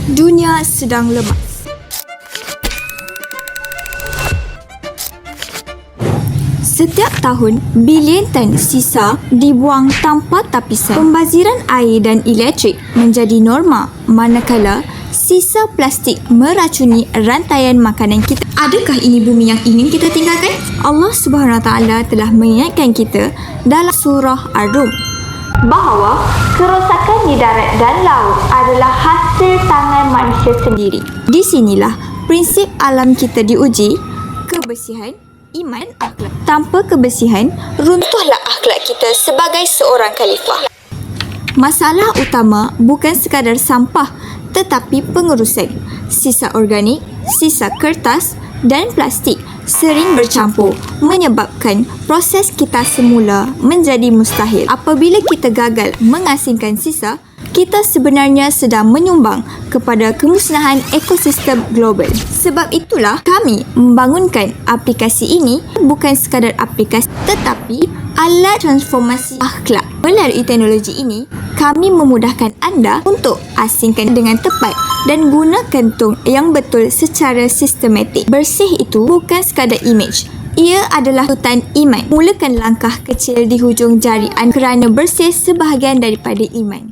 Dunia sedang lemas. Setiap tahun, bilion tan sisa dibuang tanpa tapisan. Pembaziran air dan elektrik menjadi norma, manakala sisa plastik meracuni rantaian makanan kita. Adakah ini bumi yang ingin kita tinggalkan? Allah Subhanahu Wa Taala telah mengingatkan kita dalam surah Ar-Rum bahawa kerosakan di darat dan laut adalah hasil tangan manusia sendiri. Di sinilah prinsip alam kita diuji, kebersihan, iman, akhlak. Tanpa kebersihan, runtuhlah akhlak kita sebagai seorang khalifah. Masalah utama bukan sekadar sampah, tetapi pengurusan. Sisa organik, sisa kertas dan plastik sering bercampur, menyebabkan proses kita semula menjadi mustahil. Apabila kita gagal mengasingkan sisa, kita sebenarnya sedang menyumbang kepada kemusnahan ekosistem global. Sebab itulah kami membangunkan aplikasi ini bukan sekadar aplikasi, tetapi alat transformasi akhlak. Melalui teknologi ini, kami memudahkan anda untuk asingkan dengan tepat dan gunakan tong yang betul secara sistematik. Bersih itu bukan sekadar imej. Ia adalah hutan iman. Mulakan langkah kecil di hujung jari anda kerana bersih sebahagian daripada iman.